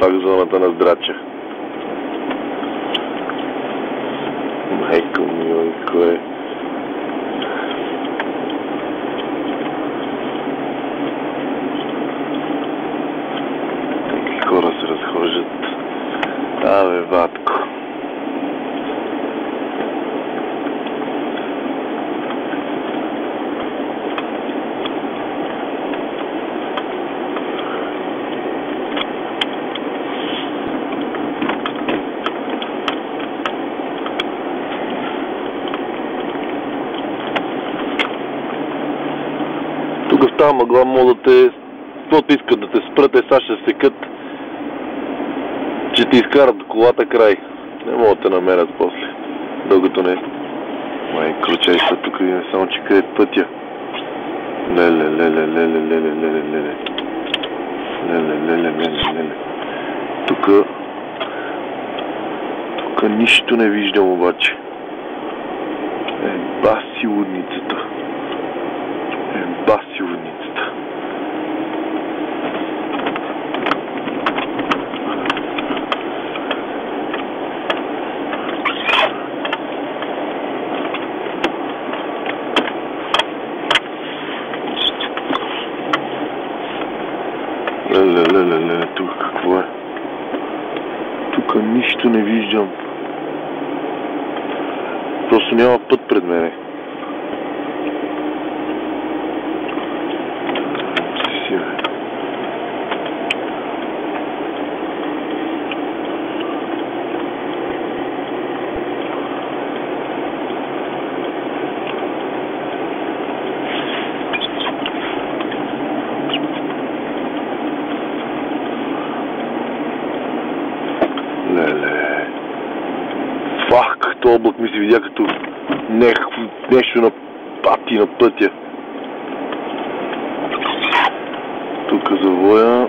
пак зоната на здрача. Майко ми, кое? Такива хора се разхождат. Абе, батко. Тук в тази мъгла могат да те, каквото искат да те спрат, сега ще секат, че ти изкарат колата край. Не могат да те намерят после, докато не. Майко, чай са тук, видим само, че къде е пътя. Леле. Тук нищо не виждам обаче. Баси лудницата. Баси лудницата. Леле, тук какво е? Тук нищо не виждам. Просто няма път пред мене. Леле. Фак, този облак ми се видя като нещо на пати на пътя. Тук завоя.